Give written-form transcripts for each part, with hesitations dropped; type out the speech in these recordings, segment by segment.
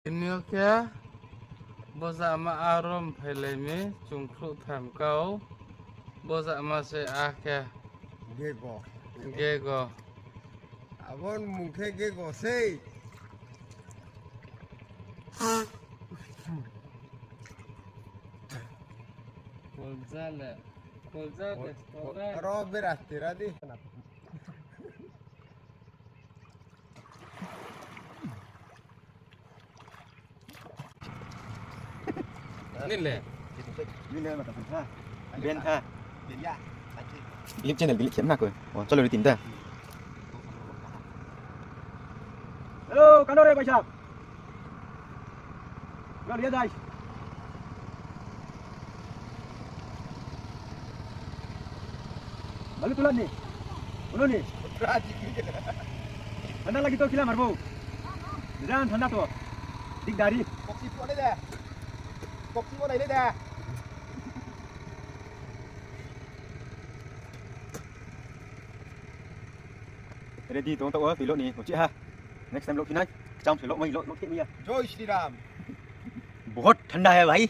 Ini kya boza ma arom phelemi chungkhru tham kau boza ma se a kya Gego. gego Abon mungke gego sei. kolzale kolzale Ro berasti radi. nile Nile mà tập ha. Bên ha. Đến ya. Clip channel clip chém nạc rồi. Cho lời tìm ta. Hello, cano đây quay chào. Gak lihat guys. Lalu tulan nih. Uno nih. Anda lagi tuh kila marbo. Jangan thanda tuh. Dik dari. Kopi po đây nè. Kopi po này đây nè. Ready tuh untuk pilot nih, uci ha. Next time लोग फिर trong thủy lộ mình lộ thiết bia. Joy Shri Ram. बहुत ठंडा है भाई.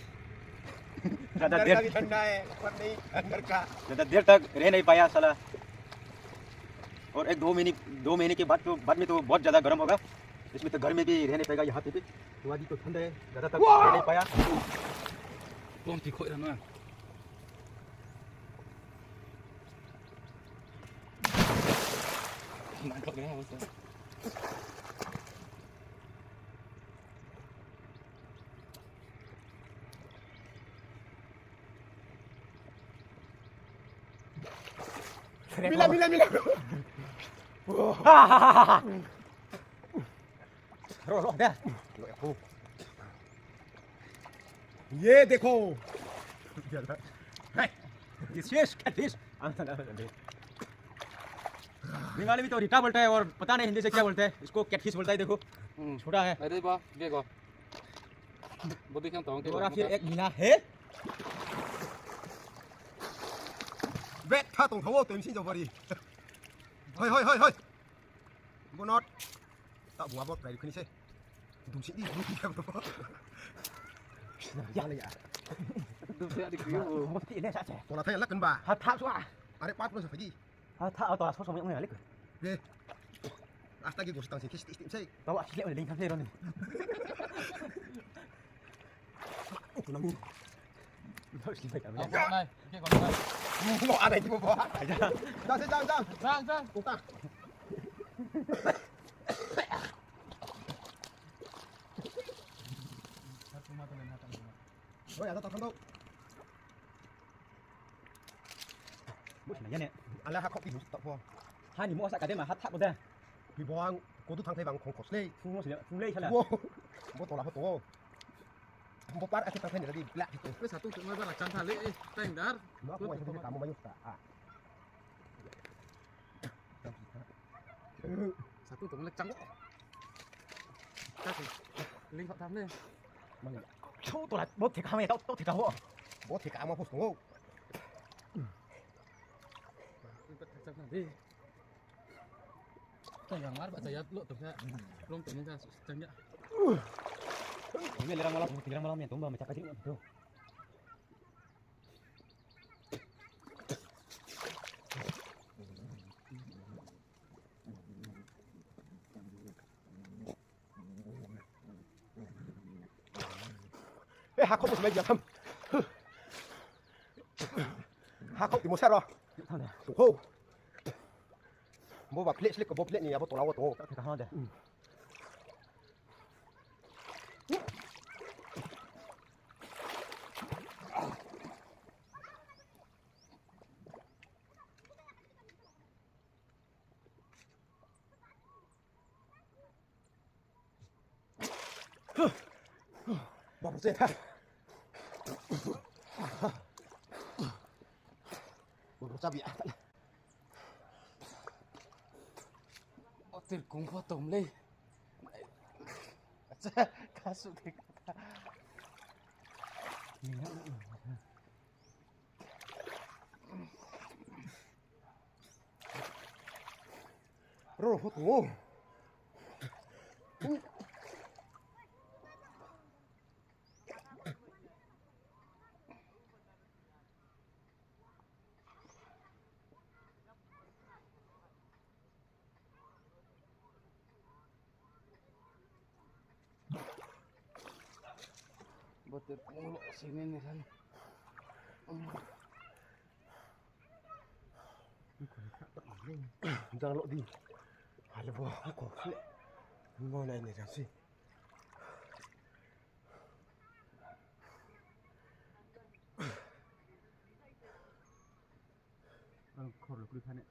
अंदर का भी ठंडा है, ऊपर नहीं अंदर का. ज़्यादा देर तक रह नहीं पाया साला. और एक दो महीने के बाद में तो बहुत ज़्यादा गर्म होगा. इसमें तो घर में भी रह नहीं पाएगा यहाँ पे भी. तो आज तो ठंडा है, ज़्यादा तक रह नहीं पाया. bom thì khôi lắm à nặng cọc đấy hả bác? Mila. रो दे. ये देखो. This fish, catfish. बंगाली में तो रिटा बोलता है और पता नहीं हिंदी से क्या बोलते हैं. इसको कैटफिश बोलता है. देखो छोटा है. Ở đây ba gego bố đi khám tổng cái और फिर एक मिला है. Vết tha tổng thấu tôi xin cho vào đi. Hơi. Bố nót. Tạo bùa bót này được xe. Đúng xin đi, đúng đi em đó. Ya lah ya. tôi sẽ đi cứu Mesti ini saja. Tôi thấy lắc cân bà. Ha thap semua. Ada pat belum phải đi. Ha thap atau sosok yang mengalih. Ghê. Hasta que gostam assim, que estim sei. Bawa sila oleh lingkar dia ni. Itu nang. Terus sila kami. con này cái con này Mau ada itu bawa. Jangan. Giang Buka. Rồi, ada tak tahu. Bos nanya ni. Ala hak kopi tak po. Ha ni mau sak kade mah ha thap dah. Di bawah kodu thang thai bang khong khos le. Fung sila, fung lei salah. Wow. Bố tổ là bố tổ. Bố bắt cái thằng này đi black itu. cái satu cuma bara can thale teng dar Nó có cái kamu banyak tak. satu cuma lek cang các linh họ thắm lên Mana? Chu tu lah, bos thiệt kami tau thiệt kau. Bố thì cả mà bố tổ. đi teng yang mar saya lo tuh ya belum tuh ya cengnya Ini lerang malam yang tumba macam kecil tu. Hak kopi sebagai jam. Hak kopi mau sao? Thằng này, Tunggu. Bố vào plate slip của bố plate này bố tổ là bố tổ. thiệt kau dah. Bố bố ha. Bố bố cha bị. tiền cũng có tổng lên cá sự thì Rồi hốt tổ. Botir pulok sini nih kan. Jangan lo di. Ada buah aku. Mau naik ni sih. Khor lo kulit panen.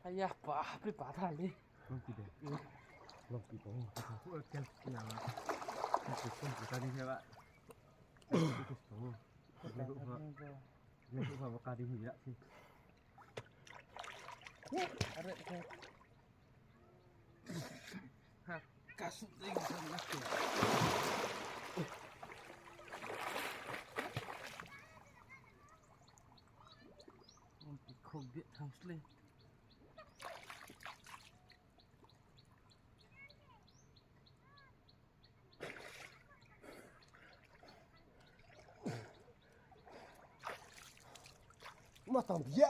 Ayah pak, beli patah nih. Belum tidak. Belum tidak. Aku akan nyala. Itu tadi saya pak. Itu tuh. Itu apa kadi tidak sih? Arek ke. Hah, kasut tinggi sama aku. Untuk koget house le. Matang dia.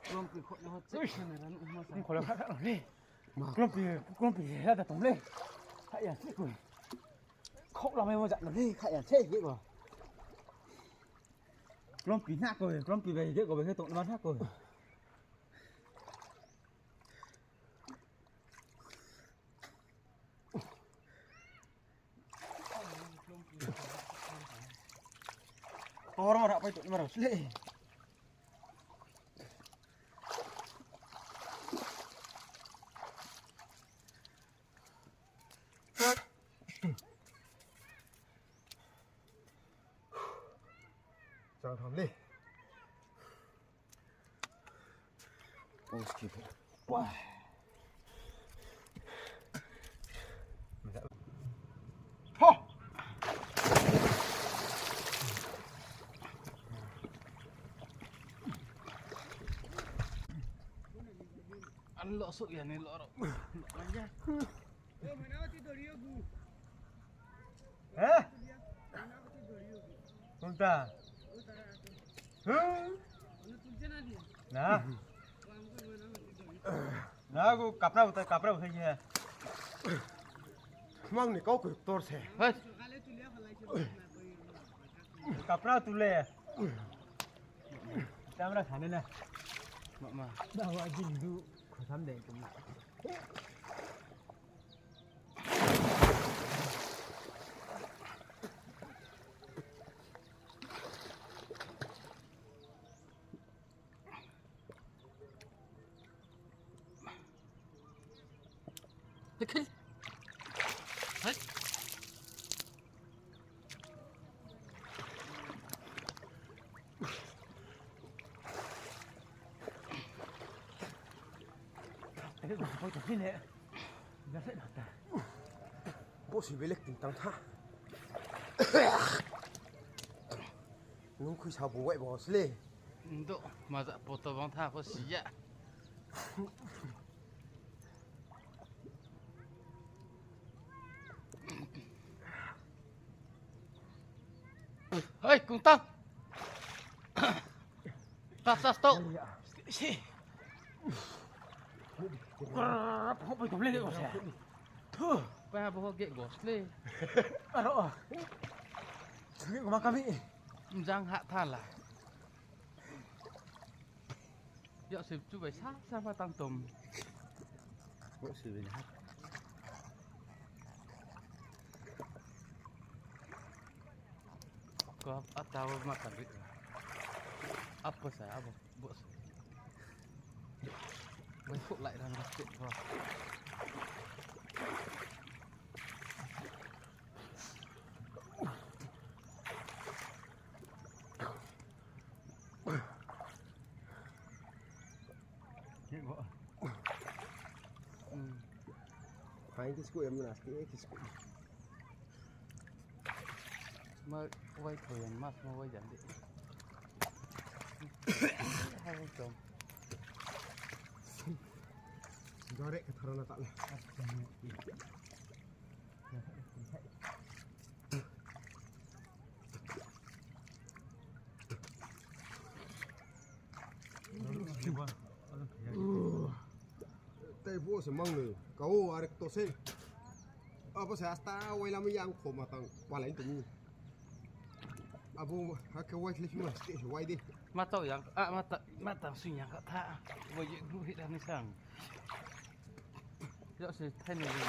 Belum pikir nak cek beneran masa. Kalau kata ni, belum pilih ada tong le. Kayak sih gue. Kok lama mau jalan le, kayak sih gitu. Belum pindah gue, belum pilih dia gue besok tong mana gue. Orang apa itu marah le. Jangan ham le. Oh skip. Wah. Ho. Lo sok ya nih lo aja. Eh? Unta. Nah. Nah, aku kapra utai je. Mang ni kau kuit tor se. Hei, Kapra tule. Camera khane na. mama. Dawa jindu khosam de tum. Dekil. Hei. Ini gue mau jadi ni. Dah saya dah. Bos si belek tintang tha. Nung kui sao buat bos le. Untuk masak foto bang tha apa siap. Hei, cung tăng. Tas tu. Si. Apa itu boleh kau saya? Tuh, Pa bawa gek gosle. aduh. Ini rumah kami. Jang hak thala. Yo sip chu bai sa sama tang tum. Kau sih banyak. Kau atau makan rit. Apa saya apa bos. Besok lại đang đặt chuyện rồi. Hai cái square em là cái square. Mà quay thời mắt mà quay dẫn đi. Hai con chồng. Gorek ke tarana tak lah. Tay bố sẽ mong rồi, cậu arek to se. apa saya asta wai lama yang kau matang walai tu ni abu hak wai klif mas wai deh Mata yang mata sunya kat tak. Wajib dulu hidup ni sang. Jauh sih tanya ni.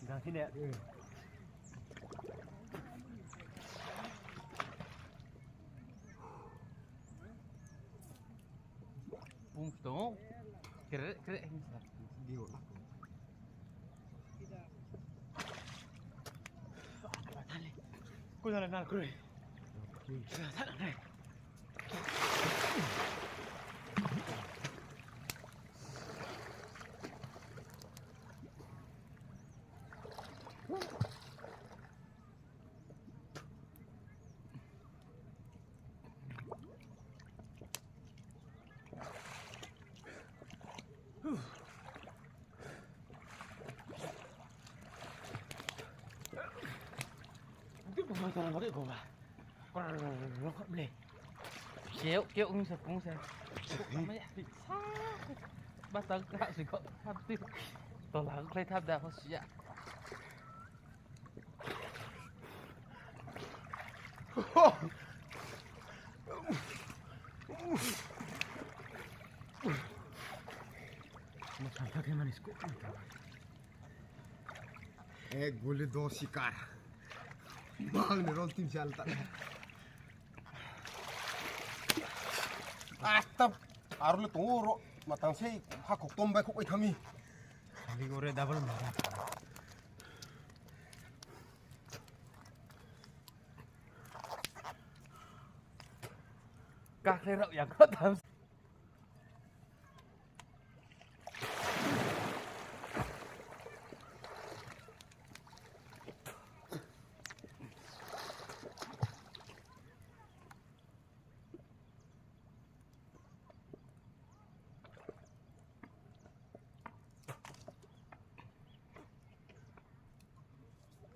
Jangan sini ya. Bung tu. Kerek ni sang. dia Kau jangan nak kau. Tak nak. Kau jangan nak kau bah. Kau kau boleh. Kéo ni sepung saya. Macam batang tak sih kok hati. Tolak kelai tab dah pasti ya. Macam tak yang manis kok. gule do sikar bang ni rol tim sial tak atap arul tunggu matang sei hakuk tombai kok ai thami Kali gore double mara. Các thế rậu yang có tham.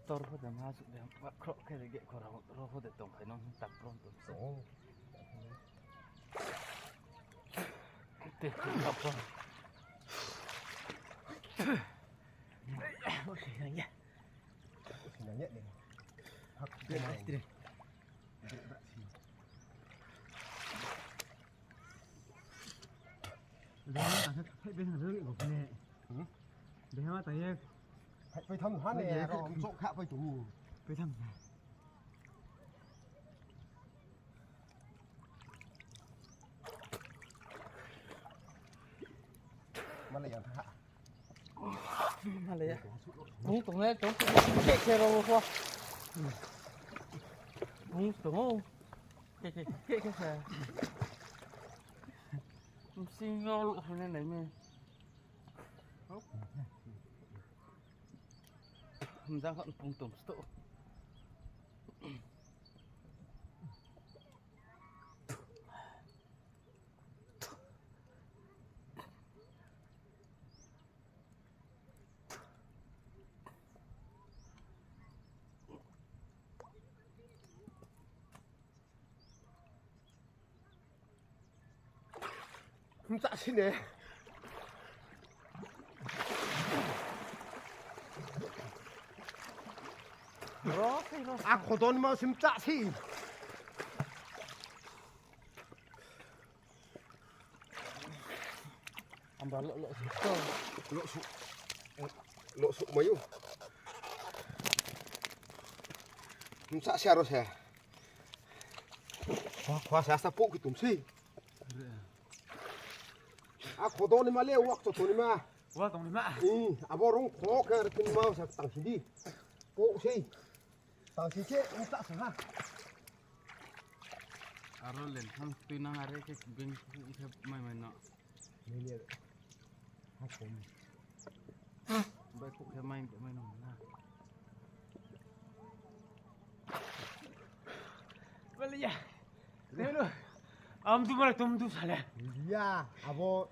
Tor ho da masuk dia kro ke lagi korang ro ho da tong kai non tak pronto so te apa Okey nanya. nanya deh hak Dia dah istri. Dia tak phải bên dưới của cái này. Để mà tại phải thăm hắn này rồi rộng khác với chúng phải thăm. mà lại hạ Malaya. Bung tong le tong ke ro ho. Bung tong. Ke sa. Mesti ngol ho ne me. Mendang kan bung tong sto. không tạ xin nè aku don mau sim tạ xin Amba lo lộ sụ mấy không tạ xe rồi xe khoa xe sa phụ cái tụm xì aku don ni maleo waktu tu ni mah Wah, tong lima. Aborong kok ke tin mau sa tang sini. Kok sih. Tang sini tak sah. Arol len kan pinang are ke bing ite mai no. Ni ni. Hakom. Ba ku ke mai no na. Balik ya. Dulu. Tu malah tu salah. Ya, abo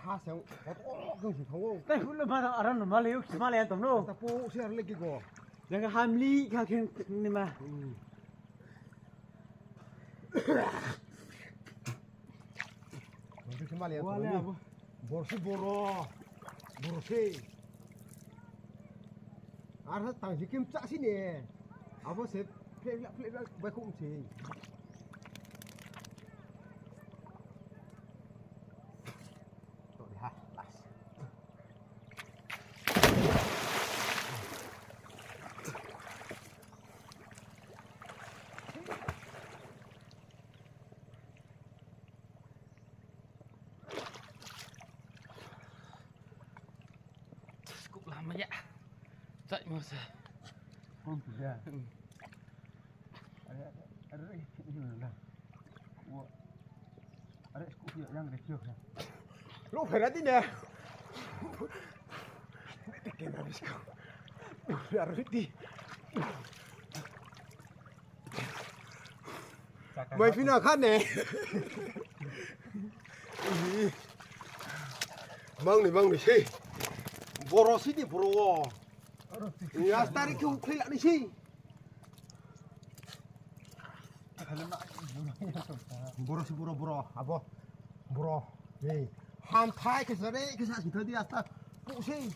hasang kung si thong. Tapi kalau mana orang normal yuk, semala yang tomno. Tapo share lagi ko. Jangan hamli kakin ni mah. Nanti kembali ya. Boleh, Abu. Borsi borsi. Arah tang jikim cak sini. Apa sih? Plek bakum sih. Tuh ha, las. Cukup lama ya. Tak masa. Oh, tidak. Ada ini lah. Wah. Ada skupi yang kecil ya. Lu berarti ya. Tekan habis kau. Harus di. Mai final kan nih. Mang nih sih. Boros ini bro. Ya tarik ke ukil ni sih. Boros bro. Apa? Bro. Nih. Ham thai ke sare ke sa sih tadi asta. Bu sih.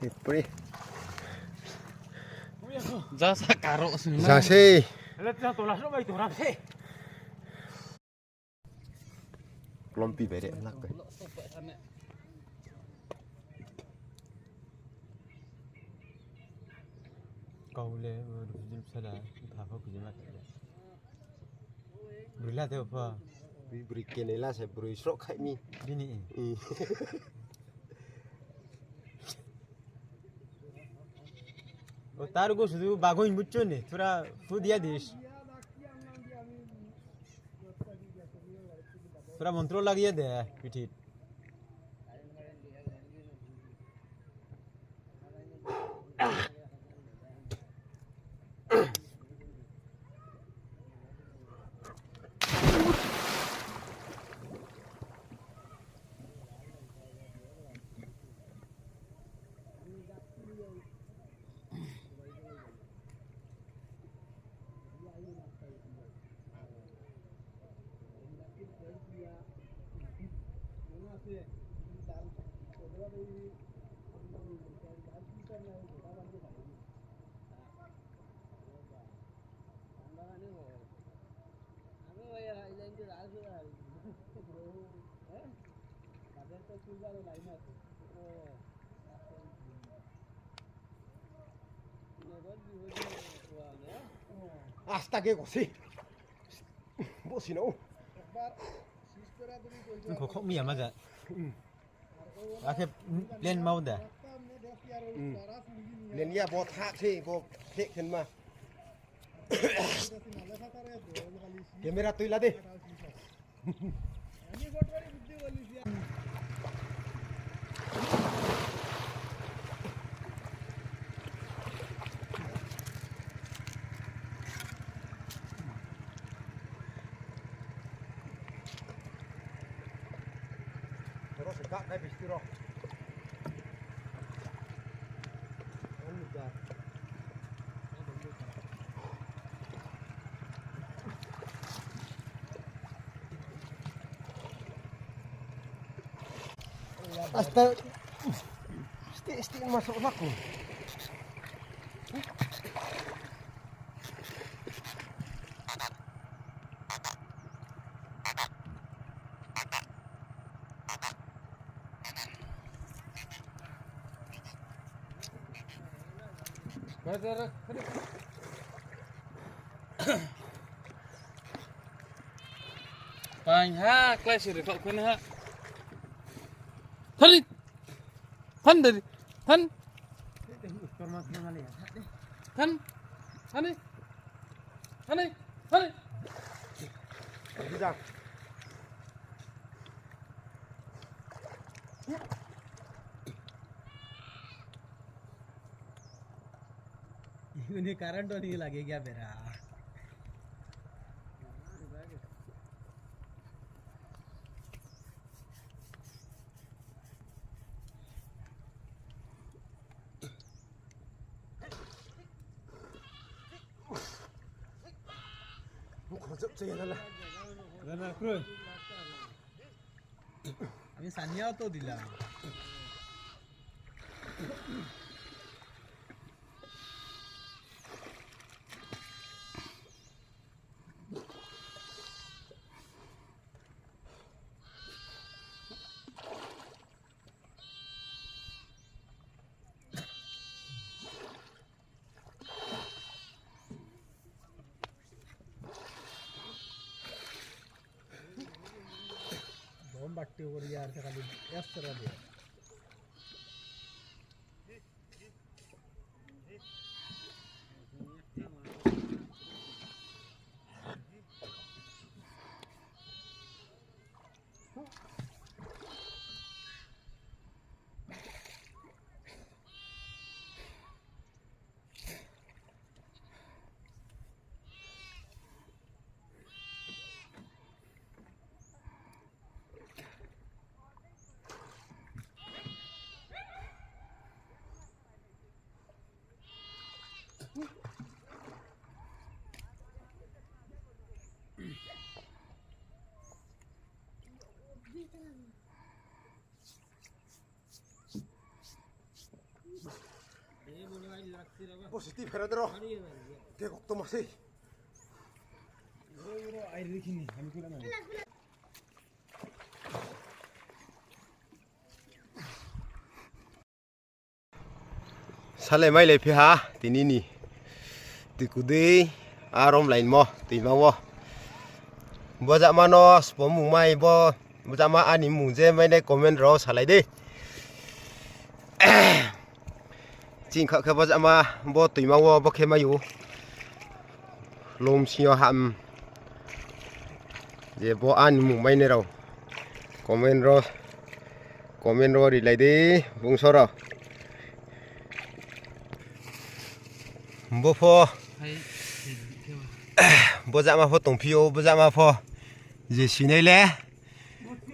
Ipri. Jasa karo semua. Zase. Lihat dah tolas lo baik orang sih. Lompi bere enak be. Kau le berjumpa salah. Apa berjumpa? Berilah tu apa? Beri kenela saya beri srok kai mi. Bini. Oh, taruh gua sudah bagoin bucun ni. Thora food dia dis. Thora montrol lagi ya deh, pitit. Astaga sih. Bos sih no. Kau kok mie aja. Akhir plan mau dah. Len ya bot hak sih, bot hek kan mah. Kamera tu ilah deh. Terus enggak kayak bistro. Astaga, stick masuk aku. Bang ha, kelas ini kau kena ha. Tan dari tan. Tan. उन्हें करंट तो नहीं लगेगा मेरा আমি সানিয়াও তো দিলাম बॉम्ब बट्टे और यार से खाली एफ तरह दे Positif era dero. Ke waktu masih. air di sini kami kurang Sale mai le phi ha tini ni. Ti kudei arom lain mo ti mawo. Bo ja mano spomu mai bo ja ma ani mu je mai ne comment ro salai de. Jing kha kha bo ja ma bo ti mawo bo khe mayu. Lom sio ham. Je bo ani mu mai ne ro. Comment ro ri lai de bung so ro. Bo pho bo dạ mà pho tổng phiếu bo dạ mà pho gì xí này lẽ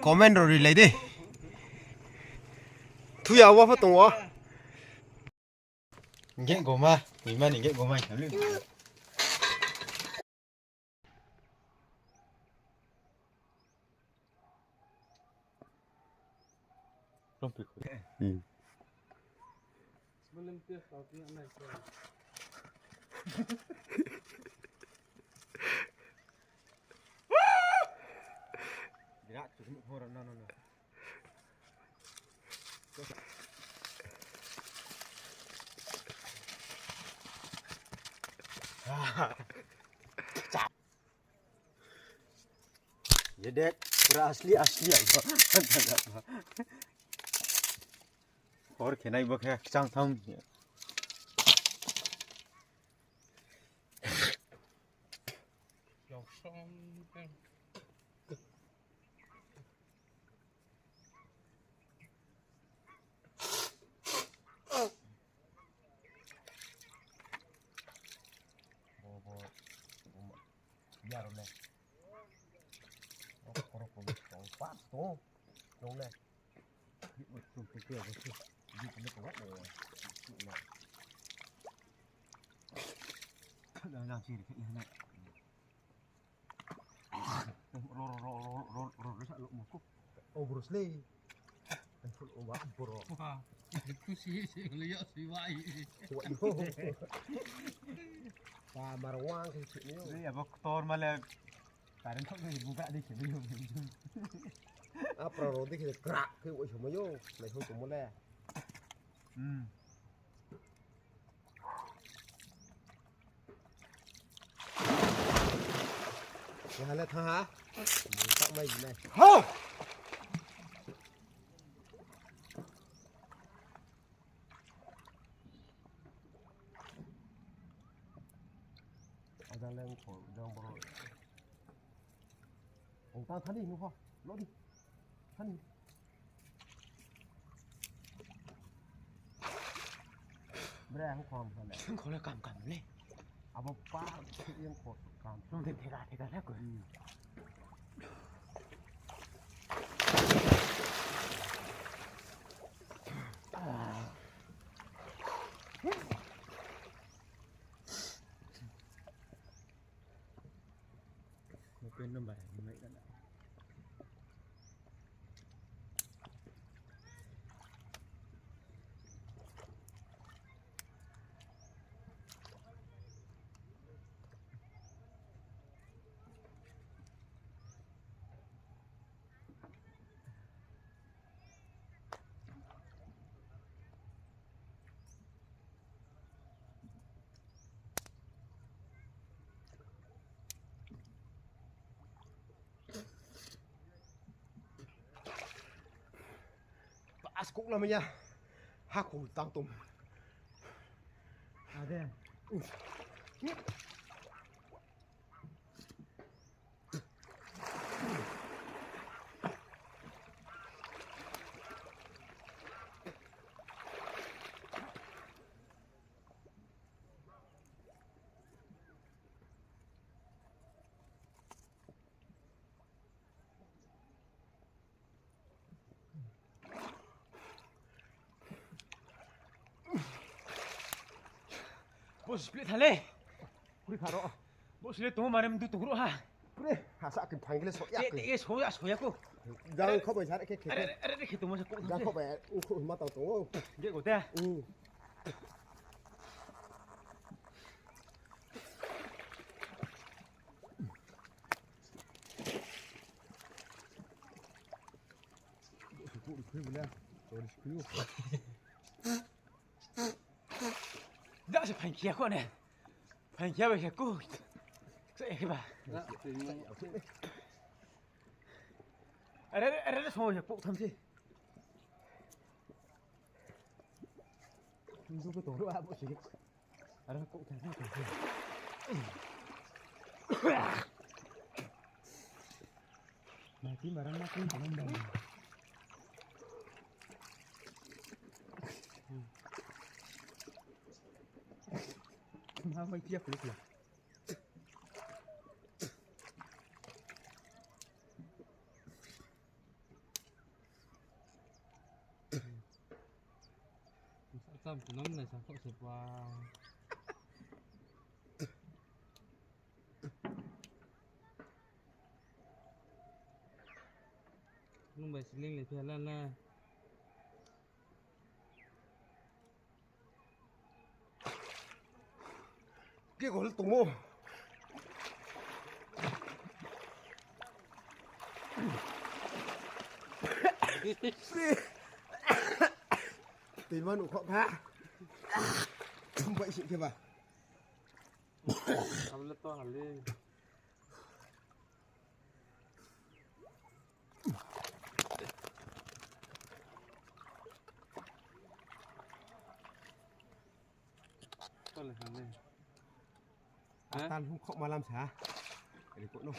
comment rồi lấy đi thu vào pho tổng quá Nghe của ma, mình mà nghe của mày. Không phải. sebelum dia kau punya anak Gerak tu semua orang no. Ya dek, pura asli aja. और खेनाई बक है चांग थाम ya rồi này có phát tố đúng này một chút kia một chút đi cái nó bắt rồi đang làm gì để cái này rồi một cúc Bruce Lee anh phụ obat bro Wah, itu sih lihat sih wai. waduh Pak Marwang cái chuyệnนี้ đây là bọc to mà là phải đến thóc thì buka đi chỉ đi dùng apa roti kita kerak ke oi sama yo lai ho tomo le là lên thằng hả tặng mày gì này đang lên của đang bro ông ta thắt đi đúng không lỗ đi thắt đi berang kom kan Kau nak kam ni. apa pak yang kok kam Nong tega lah kau. Kau pengen nombor ni mai kan? as cũng là mày nha hắc hủ tăng tùng Ada. Bos split hale. kuri kharo Bos le tu mare mdu tu guru ha. kuri hasa cái phanh cái số yak Te soya ko. đang không phải sát cái Are ke tu mo sa ko. đang không phải mà tao tao Ge ko te. Dah se phanh kia ko ne. Phanh kia ba ko. Sai ba. Are so ya ko tham si. du cái tổ đó bộ chỉ Are ko tham si. Mati barang mati jangan dah. Mama kia pelik lah. Sam senang nih sakok siapa. Nung bay siling le jalan lah. cái gỗ tùng mô tìm mà nụ khó tha không vậy chị kia bà Kamu leto hale. Tole hale. tan không khó mà làm sao để cỗ nó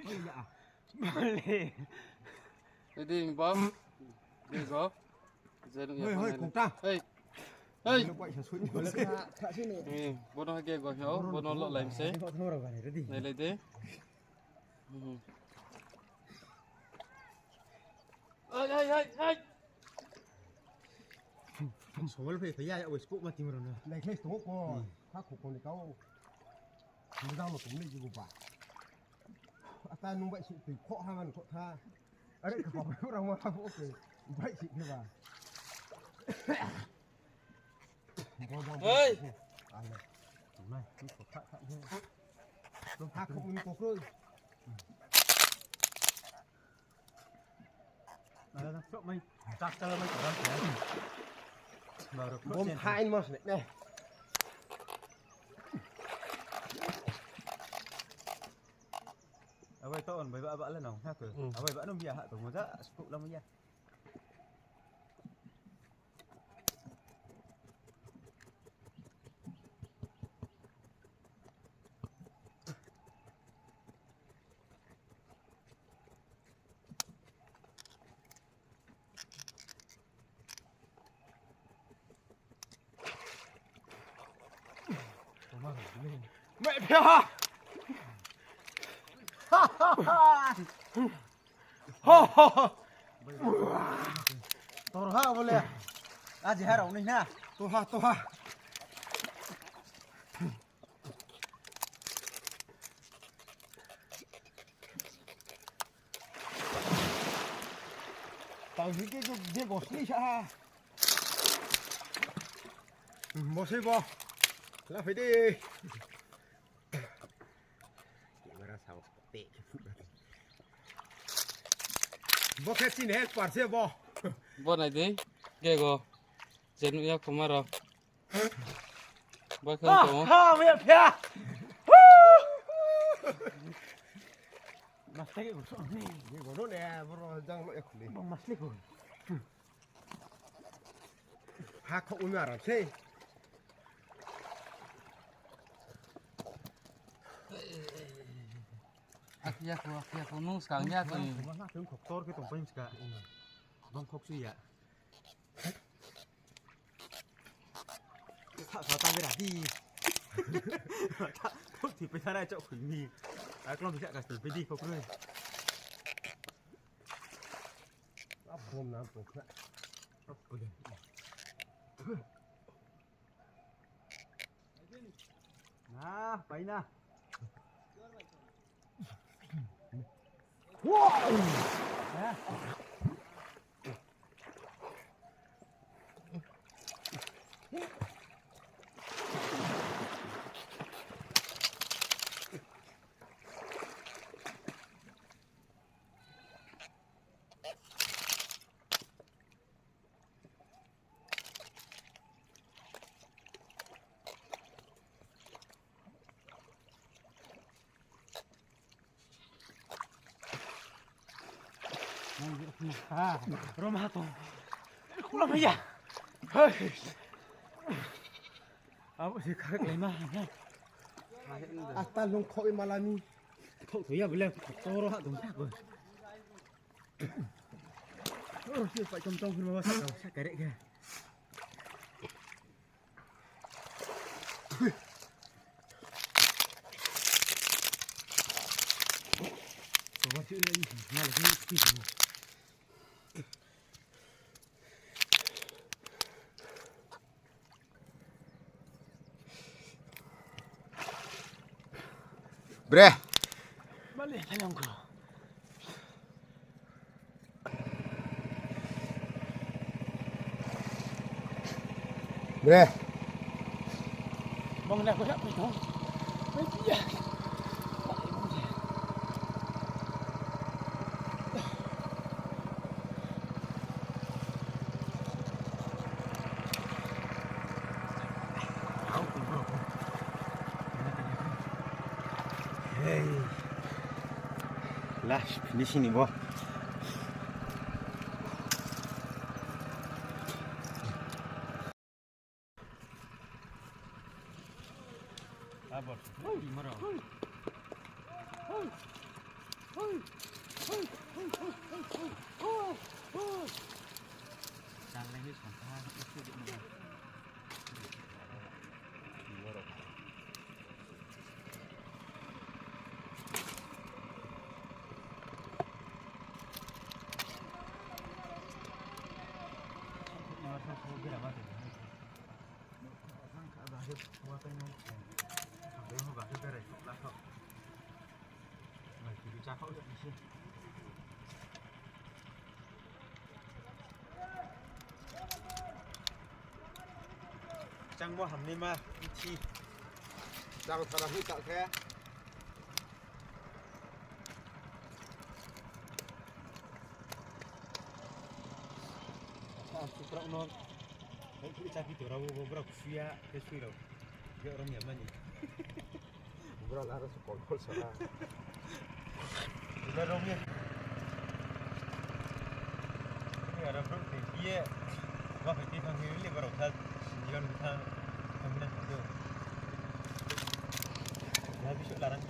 ôi dạ Boleh. Jadi bom. Đi go. Giờ đừng hơi hơi này. cùng ta Hey. Hey. nó quậy xuống Boleh kak sini. Bono hage go hiao, bono lo lain se. Tengok semua orang ni ready. Lai lai de. Hai hai hai. Soal phải ya wes kok mati merona. này cái số của các cụ con này cáo người ta mà cũng lên gì bà ta nung vậy chị từ khó hai ngàn khó tha ở đây khó phải đâu mà không ok vậy chị thế bà Ơi. này này cái khó khăn thế nó thác không có rồi Ada sok mai. Tak salah mai orang tu. Baru bom hai mà này Abai tahu on, baik abak lah nong. Ha ke? Abai abak nong biar hak tu. Masa sepuk lama ya. Mẹ theo ha. Ha ha ha. Ho ho ho. Toro ha boleh. Aji harau ni na. Toha toha. Tao nghĩ cái dia bosni sa. Bosni bo. Là phải đi. Gimana sao tệ cái phụ này. Bo cái xin hết quả xe bo. Bo này đi. Ghê go. Dân yêu không mà rồi. Bo không có. Ha mẹ pia. Mas tadi usah ni. Ni bodoh deh, bro, jangan lo ekuli. Bang mas lek. Ha kau umar apa sih? Aku nung sekarang ya aku. Mana tu koktor ke tumpeng juga. Bang kok sih ya. Tak tahu dia di. Tak thìไปได้เจ้าขุนมีไอ้กล้องพิจารณาไปดีพวกเลย Apa bom nampak? นะไปนะว้าวนะ rumah tuh pulang aja apa sih kakek lima Atal nung kau malami. kok tuh ya boleh toro hak dong sak oh sih pak comcong ke bawah sak kerek ke bawah sih lagi malah ini Bre, balik sayang ko. bre. Bang nak aku sak pun. Ya. Hey. Lah, di sini, Bo. Abor. Di mana? Jangan lagi sampai itu di mana. Chẳng mua hầm lên mà, chi. Jangan pada hitak ke? Aku kurang non. Kalau kita cakap itu, rawu beberapa kusia, kesuai rawu. Dia orang Yaman ni. Bro, harus kontrol salah. Sudah rawu ni. Ini ada bro, dia. Wah, kita panggil ni baru kita jangan kita kami nak tu. Dah besok larang.